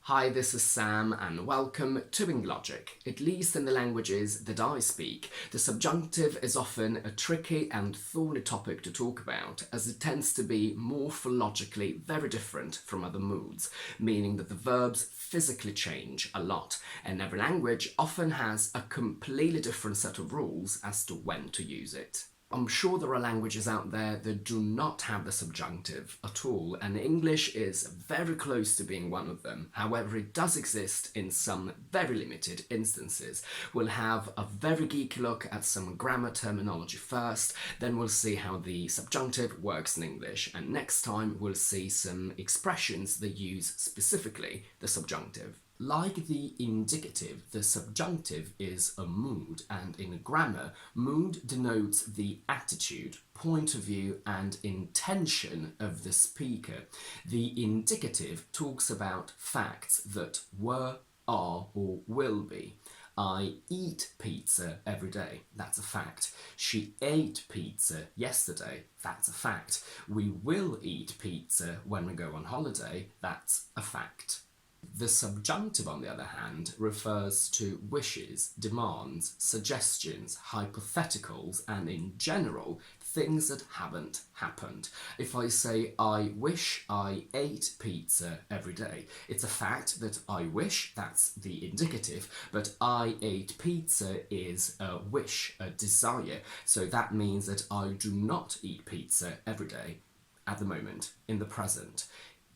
Hi, this is Sam and welcome to Logic. At least in the languages that I speak, the subjunctive is often a tricky and thorny topic to talk about, as it tends to be morphologically very different from other moods, meaning that the verbs physically change a lot, and every language often has a completely different set of rules as to when to use it. I'm sure there are languages out there that do not have the subjunctive at all, and English is very close to being one of them. However, it does exist in some very limited instances. We'll have a very geeky look at some grammar terminology first, then we'll see how the subjunctive works in English, and next time we'll see some expressions that use specifically the subjunctive. Like the indicative, the subjunctive is a mood, and in grammar, mood denotes the attitude, point of view and intention of the speaker. The indicative talks about facts that were, are or will be. I eat pizza every day, that's a fact. She ate pizza yesterday, that's a fact. We will eat pizza when we go on holiday, that's a fact. The subjunctive, on the other hand, refers to wishes, demands, suggestions, hypotheticals, and in general, things that haven't happened. If I say, I wish I ate pizza every day, it's a fact that I wish, that's the indicative, but I ate pizza is a wish, a desire, so that means that I do not eat pizza every day at the moment, in the present.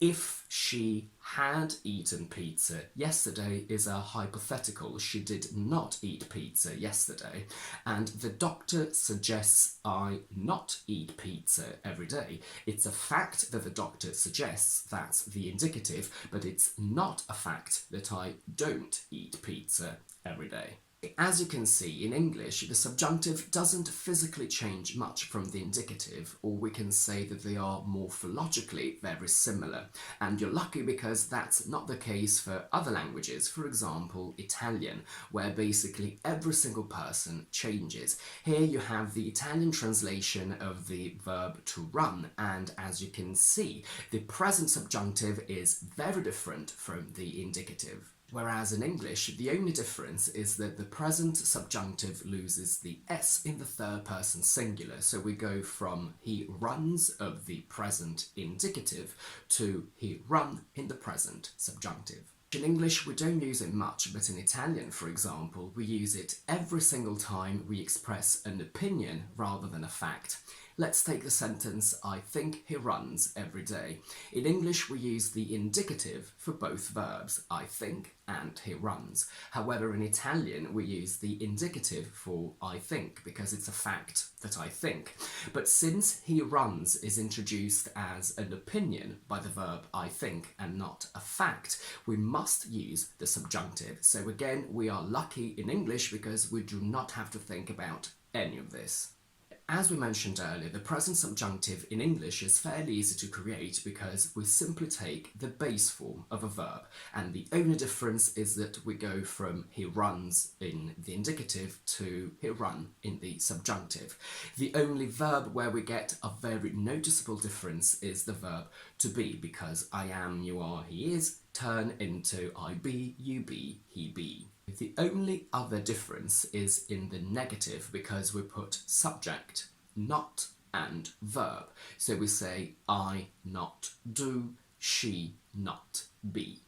If she had eaten pizza yesterday is a hypothetical. She did not eat pizza yesterday, and the doctor suggests I not eat pizza every day. It's a fact that the doctor suggests, that's the indicative, but it's not a fact that I don't eat pizza every day. As you can see, in English, the subjunctive doesn't physically change much from the indicative, or we can say that they are morphologically very similar. And you're lucky because that's not the case for other languages, for example, Italian, where basically every single person changes. Here you have the Italian translation of the verb to run, and as you can see, the present subjunctive is very different from the indicative. Whereas in English, the only difference is that the present subjunctive loses the S in the third person singular, so we go from he runs of the present indicative to he run in the present subjunctive. In English, we don't use it much, but in Italian, for example, we use it every single time we express an opinion rather than a fact. Let's take the sentence, I think he runs every day. In English, we use the indicative for both verbs, I think and he runs. However, in Italian, we use the indicative for I think because it's a fact that I think. But since he runs is introduced as an opinion by the verb I think and not a fact, we must use the subjunctive. So again, we are lucky in English because we do not have to think about any of this. As we mentioned earlier, the present subjunctive in English is fairly easy to create because we simply take the base form of a verb, and the only difference is that we go from he runs in the indicative to he run in the subjunctive. The only verb where we get a very noticeable difference is the verb to be, because I am, you are, he is turn into I be, you be, he be. The only other difference is in the negative because we put subject, not, and verb. So we say I not do, she not be.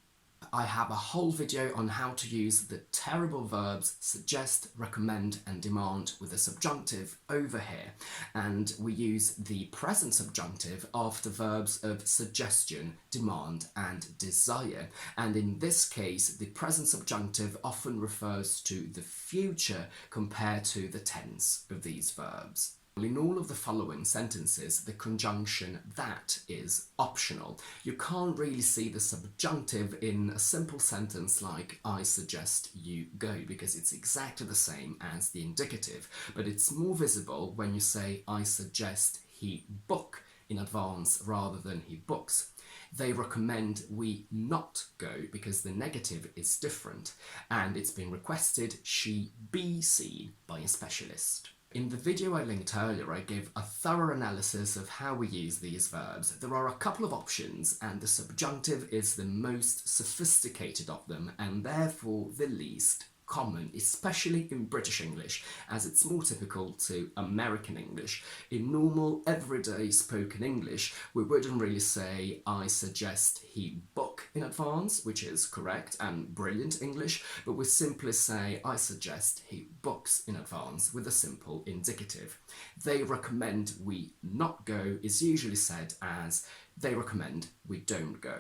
I have a whole video on how to use the terrible verbs suggest, recommend and demand with the subjunctive over here, and we use the present subjunctive after verbs of suggestion, demand and desire, and in this case the present subjunctive often refers to the future compared to the tense of these verbs. In all of the following sentences, the conjunction that is optional. You can't really see the subjunctive in a simple sentence like I suggest you go, because it's exactly the same as the indicative, but it's more visible when you say I suggest he book in advance rather than he books. They recommend we not go because the negative is different, and it's been requested she be seen by a specialist. In the video I linked earlier, I gave a thorough analysis of how we use these verbs. There are a couple of options, and the subjunctive is the most sophisticated of them, and therefore the least common, especially in British English, as it's more typical to American English. In normal, everyday spoken English, we wouldn't really say, I suggest he book in advance, which is correct and brilliant English, but we simply say, I suggest he books in advance with a simple indicative. They recommend we not go is usually said as, they recommend we don't go.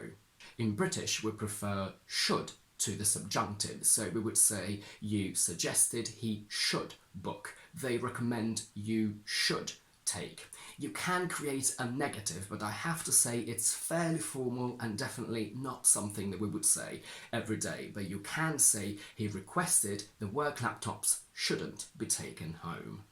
In British, we prefer should to the subjunctive, so we would say, you suggested he should book. They recommend you should take. You can create a negative, but I have to say it's fairly formal and definitely not something that we would say every day, but you can say he requested the work laptops shouldn't be taken home.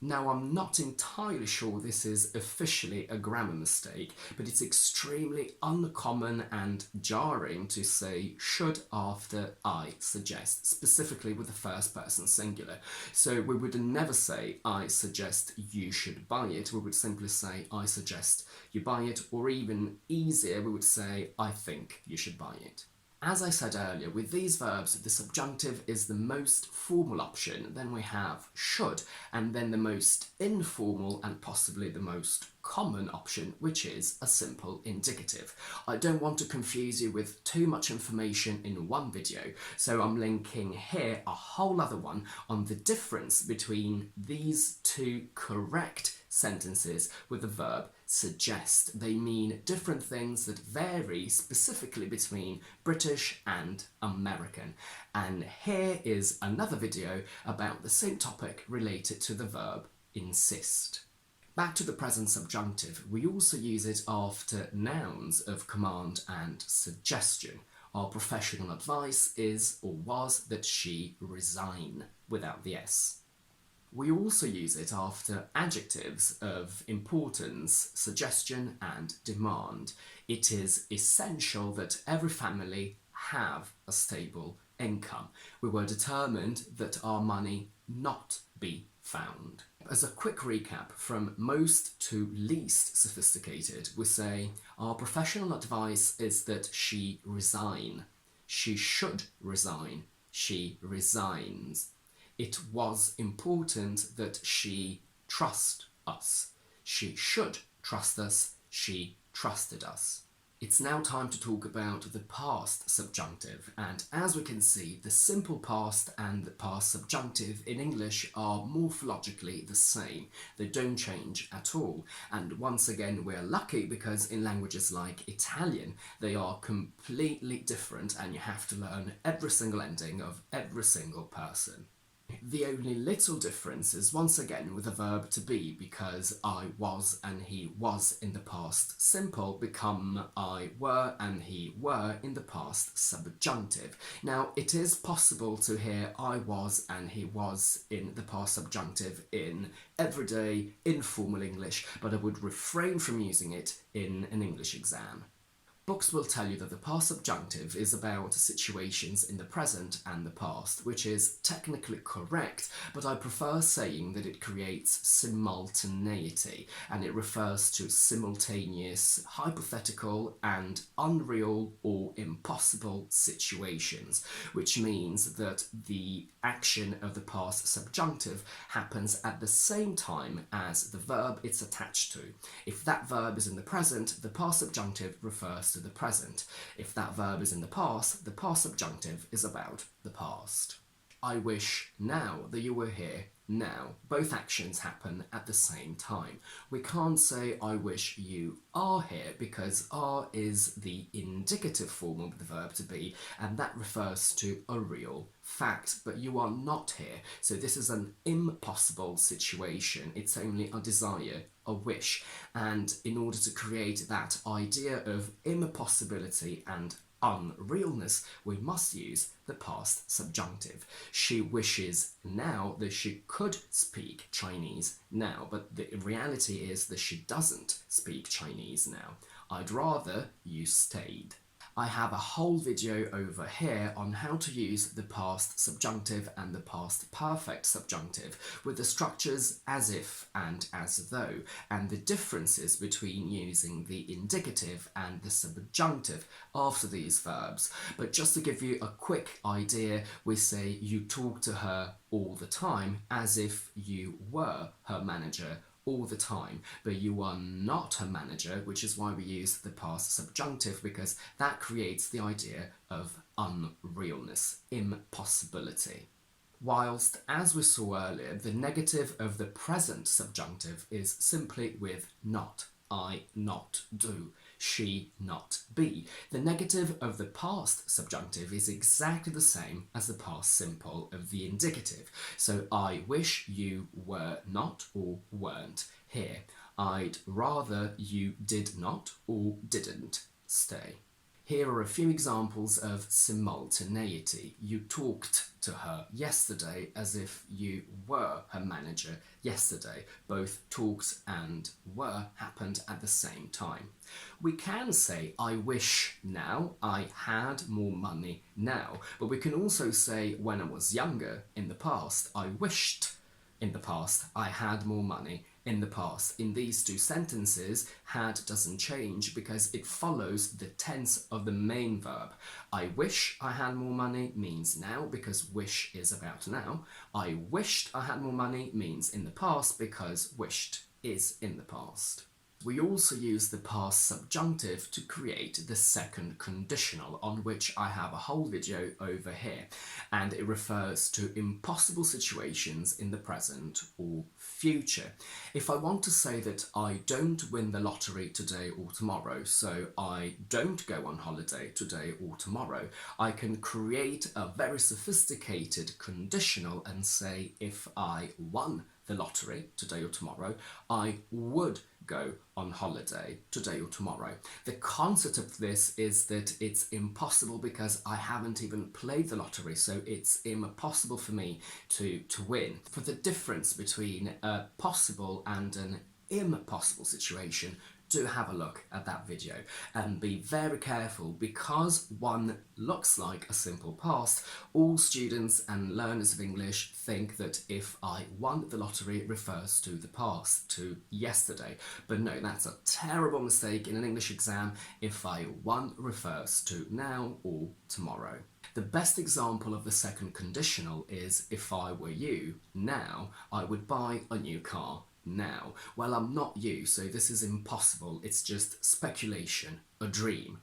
Now, I'm not entirely sure this is officially a grammar mistake, but it's extremely uncommon and jarring to say should after I suggest, specifically with the first person singular. So we would never say I suggest you should buy it, we would simply say I suggest you buy it, or even easier, we would say I think you should buy it. As I said earlier, with these verbs, the subjunctive is the most formal option, then we have should, and then the most informal and possibly the most common option, which is a simple indicative. I don't want to confuse you with too much information in one video, so I'm linking here a whole other one on the difference between these two correct sentences with the verb suggest. They mean different things that vary specifically between British and American. And here is another video about the same topic related to the verb insist. Back to the present subjunctive, we also use it after nouns of command and suggestion. Our professional advice is or was that she resign without the S. We also use it after adjectives of importance, suggestion and demand. It is essential that every family have a stable income. We were determined that our money not be found. As a quick recap, from most to least sophisticated, we say our professional advice is that she resign. She should resign. She resigns. It was important that she trust us. She should trust us. She trusted us. It's now time to talk about the past subjunctive, and as we can see, the simple past and the past subjunctive in English are morphologically the same. They don't change at all, and once again we're lucky because in languages like Italian they are completely different and you have to learn every single ending of every single person. The only little difference is once again with the verb to be, because I was and he was in the past simple become I were and he were in the past subjunctive. Now it is possible to hear I was and he was in the past subjunctive in everyday informal English, but I would refrain from using it in an English exam. Books will tell you that the past subjunctive is about situations in the present and the past, which is technically correct, but I prefer saying that it creates simultaneity, and it refers to simultaneous, hypothetical and unreal or impossible situations, which means that the action of the past subjunctive happens at the same time as the verb it's attached to. If that verb is in the present, the past subjunctive refers to the present. If that verb is in the past subjunctive is about the past. I wish now that you were here now. Both actions happen at the same time. We can't say I wish you are here because are is the indicative form of the verb to be, and that refers to a real fact, but you are not here. So this is an impossible situation. It's only a desire, a wish, and in order to create that idea of impossibility and unrealness, we must use the past subjunctive. She wishes now that she could speak Chinese now, but the reality is that she doesn't speak Chinese now. I'd rather you stayed. I have a whole video over here on how to use the past subjunctive and the past perfect subjunctive with the structures as if and as though, and the differences between using the indicative and the subjunctive after these verbs. But just to give you a quick idea, we say you talk to her all the time as if you were her manager all the time, but you are not her manager, which is why we use the past subjunctive, because that creates the idea of unrealness, impossibility. Whilst, as we saw earlier, the negative of the present subjunctive is simply with not. I not do, she not be. The negative of the past subjunctive is exactly the same as the past simple of the indicative. So I wish you were not or weren't here. I'd rather you did not or didn't stay. Here are a few examples of simultaneity. You talked to her yesterday as if you were her manager yesterday. Both talked and were happened at the same time. We can say, I wish now I had more money now, but we can also say, when I was younger in the past, I wished in the past I had more money in the past. In these two sentences, had doesn't change because it follows the tense of the main verb. I wish I had more money means now because wish is about now. I wished I had more money means in the past because wished is in the past. We also use the past subjunctive to create the second conditional, on which I have a whole video over here, and it refers to impossible situations in the present or future. If I want to say that I don't win the lottery today or tomorrow, so I don't go on holiday today or tomorrow, I can create a very sophisticated conditional and say, if I won the lottery today or tomorrow, I would go on holiday today or tomorrow. The concept of this is that it's impossible because I haven't even played the lottery, so it's impossible for me to win. For the difference between a possible and an impossible situation, do have a look at that video and be very careful, because one looks like a simple past. All students and learners of English think that if I won the lottery refers to the past, to yesterday. But no, that's a terrible mistake in an English exam. If I won refers to now or tomorrow. The best example of the second conditional is, if I were you now, I would buy a new car now. Well, I'm not you, so this is impossible. It's just speculation, a dream.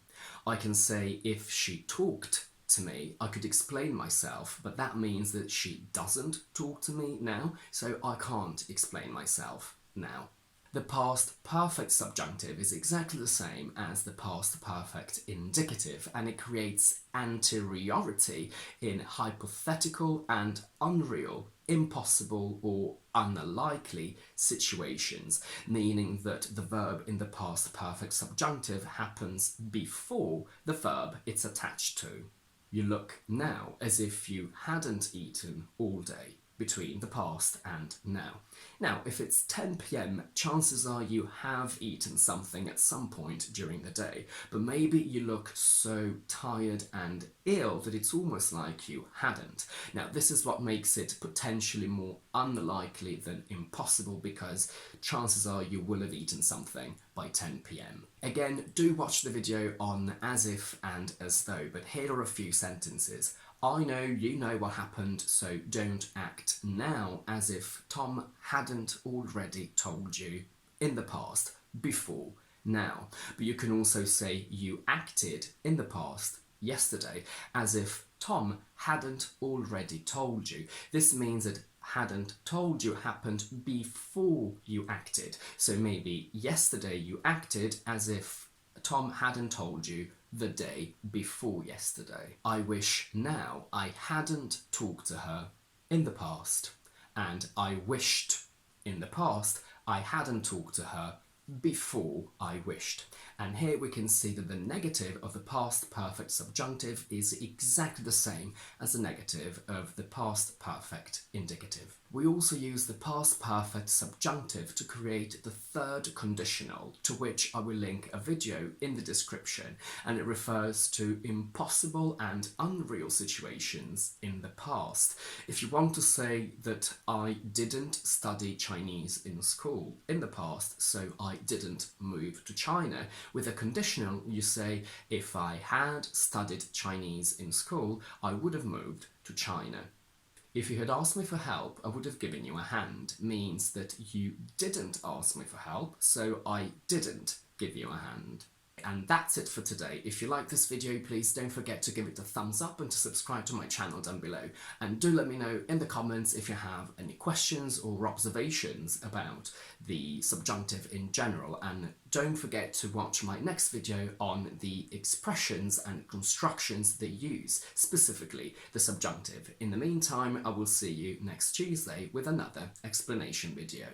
I can say, if she talked to me, I could explain myself, but that means that she doesn't talk to me now, so I can't explain myself now. The past perfect subjunctive is exactly the same as the past perfect indicative, and it creates anteriority in hypothetical and unreal, impossible or unlikely situations, meaning that the verb in the past perfect subjunctive happens before the verb it's attached to. You look now as if you hadn't eaten all day, between the past and now. Now, if it's 10 p.m, chances are you have eaten something at some point during the day, but maybe you look so tired and ill that it's almost like you hadn't. Now, this is what makes it potentially more unlikely than impossible, because chances are you will have eaten something by 10 p.m. Again, do watch the video on as if and as though, but here are a few sentences. I know you know what happened, so don't act now as if Tom hadn't already told you in the past, before, now. But you can also say you acted in the past, yesterday, as if Tom hadn't already told you. This means that hadn't told you happened before you acted. So maybe yesterday you acted as if Tom hadn't told you the day before yesterday. I wish now I hadn't talked to her in the past, and I wished in the past I hadn't talked to her before I wished. And here we can see that the negative of the past perfect subjunctive is exactly the same as the negative of the past perfect indicative. We also use the past perfect subjunctive to create the third conditional, to which I will link a video in the description, and it refers to impossible and unreal situations in the past. If you want to say that I didn't study Chinese in school in the past, so I didn't move to China, with a conditional you say, if I had studied Chinese in school, I would have moved to China. If you had asked me for help, I would have given you a hand, means that you didn't ask me for help, so I didn't give you a hand. And that's it for today. If you like this video, please don't forget to give it a thumbs up and to subscribe to my channel down below. And do let me know in the comments if you have any questions or observations about the subjunctive in general. And don't forget to watch my next video on the expressions and constructions they use, specifically the subjunctive. In the meantime, I will see you next Tuesday with another explanation video.